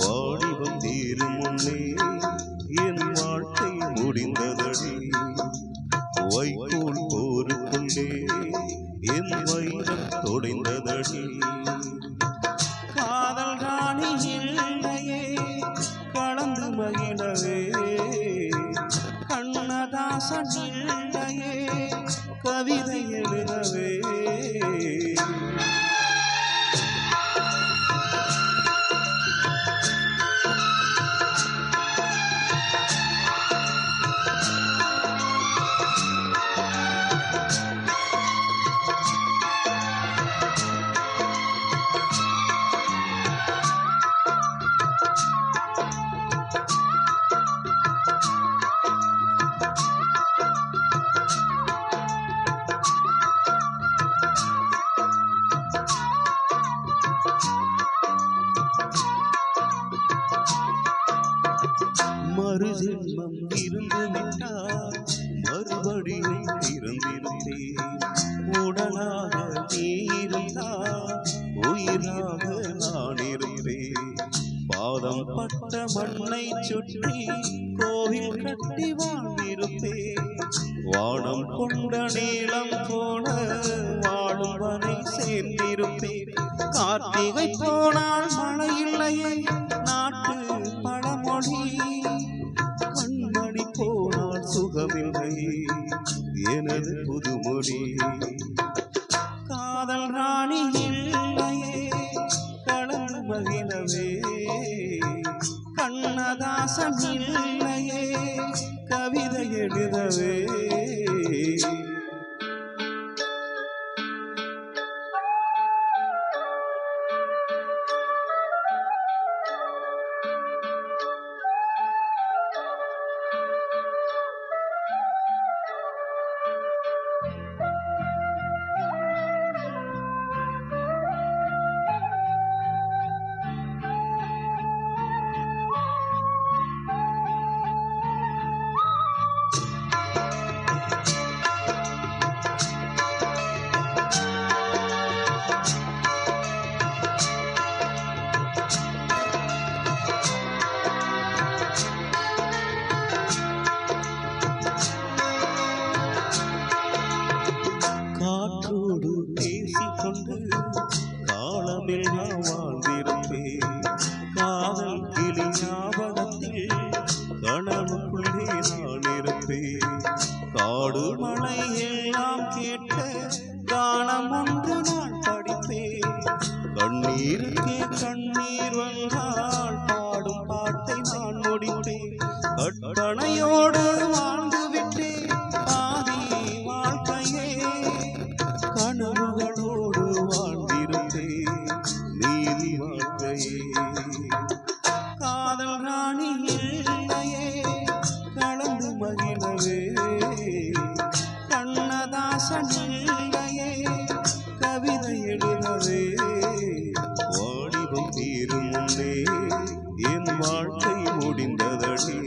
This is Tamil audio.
வாடிவம் தீரும் முன்னே என் வாழ்க்கை முடிந்ததடி. வைக்கோல் போருக்குள்ளே என் வைரம் தொடைந்ததடி. காதல் ராணி இல்லையே கலந்து மகிழவே, கண்ணதாசன் இல்லையே கவிதை எழுதவே. மறு ஜென்மம் இருந்து விட்டால் மறுபடியும் பிறந்திருப்பேன். உடலாக நீ இருந்தால் உயிராக நான் இருப்பேன். பாதம் பட்ட மண்ணை சுற்றி கோவில் கட்டி வாழ்ந்திருப்பேன். வானம் கொண்ட நீளம் போல வாழும் வரை சேர்ந்திருப்பேன். கார்த்திகை போனால் மழை இல்லையே நாட்டு பழமொழி. கண்மணி போனால் சுகமில்லை எனது புதுமொழி. காதல் ராணி இல்லையே கலந்து மகிழவே, கண்ணதாசன் இல்லையே கவிதை எழுதவே. காற்றோடு பேசிக்கொண்டு காலமெல்லாம் வாழ்ந்திருப்பேன். காதல் கிளி ஞாபகத்தில் கனவுக்குள்ளே நான் இருப்பேன். காடு மலை எல்லாம் கேட்க கானம் ஒன்று நான் படிப்பேன். கண்ணீருக்கே கண்ணீர் வந்தால் பாடும் பாட்டை நான் முடிப்பேன். கற்பனையோடு வாழ்ந்து விட்டேன் பாதி வாழ்க்கையே, கனவுகளோடு வாழ்ந்திருப்பேன் நீதி வாழ்க்கையே. காதல் ராணி இல்லையே கலந்து மகிழவே, கண்ணதாசன் இல்லையே கவிதை எழுதவே. வாடிவம் தீரும் முன்னே என் வாழ்க்கை முடிந்ததடி.